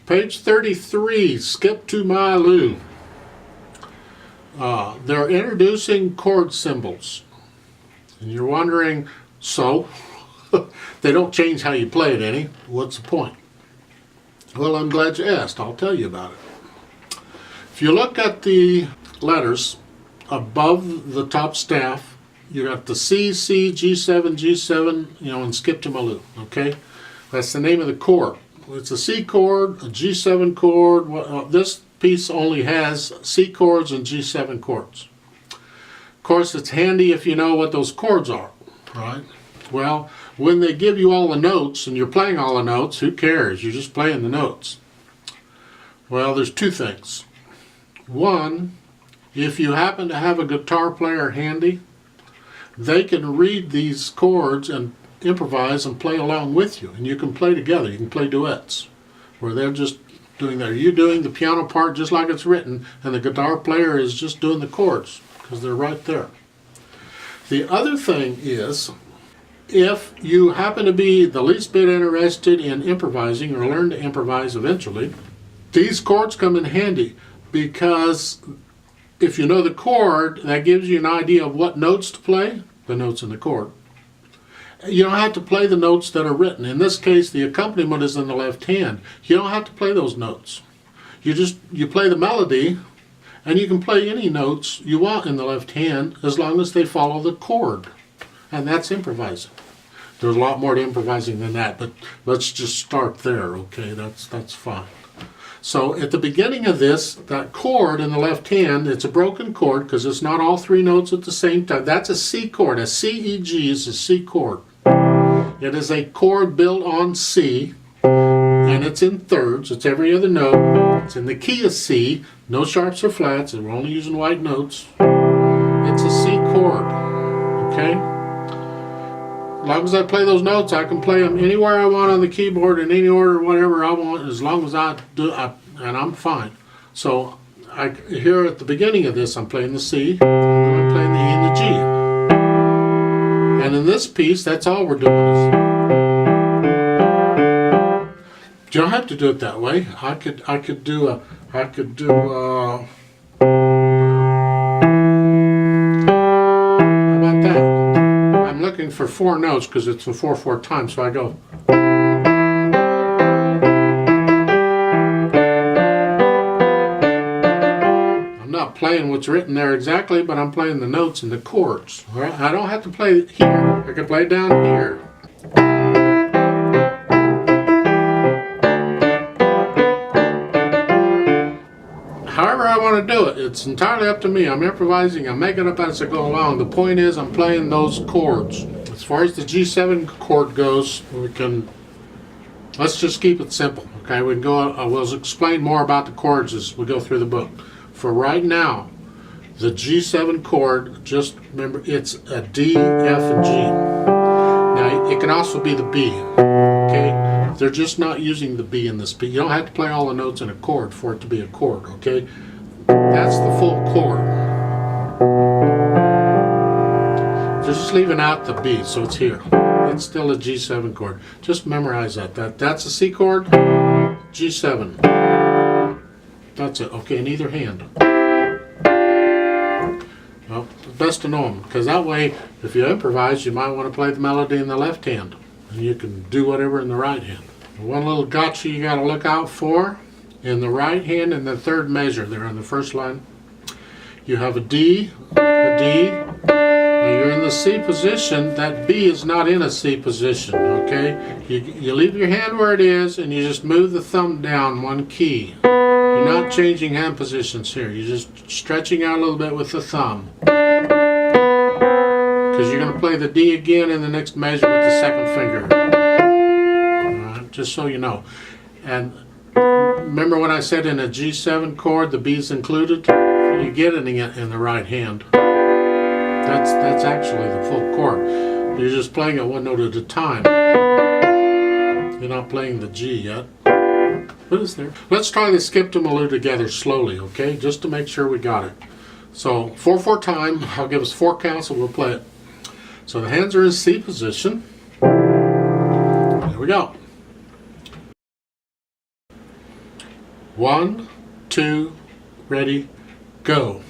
Page 33, skip to my Lou. They're introducing chord symbols. And you're wondering, so? They don't change how you play it any. What's the point? Well, I'm glad you asked. I'll tell you about it. If you look at the letters above the top staff, you got the C, C, G7, G7, and skip to my Lou, okay? That's the name of the chord. It's a C chord, a G7 chord. This piece only has C chords and G7 chords. Of course, it's handy if you know what those chords are, right? Well, when they give you all the notes and you're playing all the notes, who cares? You're just playing the notes. Well, there's two things. One, if you happen to have a guitar player handy, they can read these chords and improvise and play along with you, and you can play together. You can play duets where they're just doing that. You're doing the piano part just like it's written, and the guitar player is just doing the chords because they're right there. The other thing is, if you happen to be the least bit interested in improvising or learn to improvise eventually, these chords come in handy, because if you know the chord, that gives you an idea of what notes to play, the notes in the chord. You don't have to play the notes that are written. In this case, the accompaniment is in the left hand. You don't have to play those notes. You play the melody, and you can play any notes you want in the left hand as long as they follow the chord. And that's improvising. There's a lot more to improvising than that, but let's just start there, okay? That's fine. So at the beginning of this, that chord in the left hand, it's a broken chord because it's not all three notes at the same time. That's a C chord. A C, E, G is a C chord. It is a chord built on C, and it's in thirds. It's every other note. It's in the key of C. No sharps or flats, and we're only using white notes. It's a C chord, okay? As long as I play those notes, I can play them anywhere I want on the keyboard in any order, whatever I want, as long as I do, and I'm fine. So here at the beginning of this, I'm playing the C, and I'm playing the E and the G. And in this piece, that's all we're doing. You don't have to do it that way. I could do how about that? I'm looking for four notes because it's a 4/4 time, so I go. I'm not playing what's written there exactly, but I'm playing the notes and the chords. All right? I don't have to play it here. I can play it down here. However I want to do it, it's entirely up to me. I'm improvising, I'm making up as I go along. The point is, I'm playing those chords. As far as the G7 chord goes, let's just keep it simple, okay? We'll explain more about the chords as we go through the book. For right now, the G7 chord, just remember, it's a D, F, and G. Now, it can also be the B, okay? They're just not using the B in this B. You don't have to play all the notes in a chord for it to be a chord, okay? That's the full chord. They're just leaving out the B, so it's here. It's still a G7 chord. Just memorize that. That's a C chord, G7. That's it, okay, in either hand. Well, it's best to know them, because that way, if you improvise, you might want to play the melody in the left hand, and you can do whatever in the right hand. One little gotcha you got to look out for, in the right hand in the third measure there on the first line, you have a D, a D. Now you're in the C position. That B is not in a C position, okay? You leave your hand where it is, and you just move the thumb down one key. You're not changing hand positions here. You're just stretching out a little bit with the thumb. Because you're going to play the D again in the next measure with the second finger. Alright, just so you know. And remember when I said in a G7 chord, the B's included? You get it in the right hand. That's actually the full chord. You're just playing it one note at a time. You're not playing the G yet. What is there? Let's try the skip to my Lou together slowly, okay? Just to make sure we got it. So 4/4 time. I'll give us 4 counts and we'll play it. So the hands are in C position. Here we go. 1, 2, ready, go.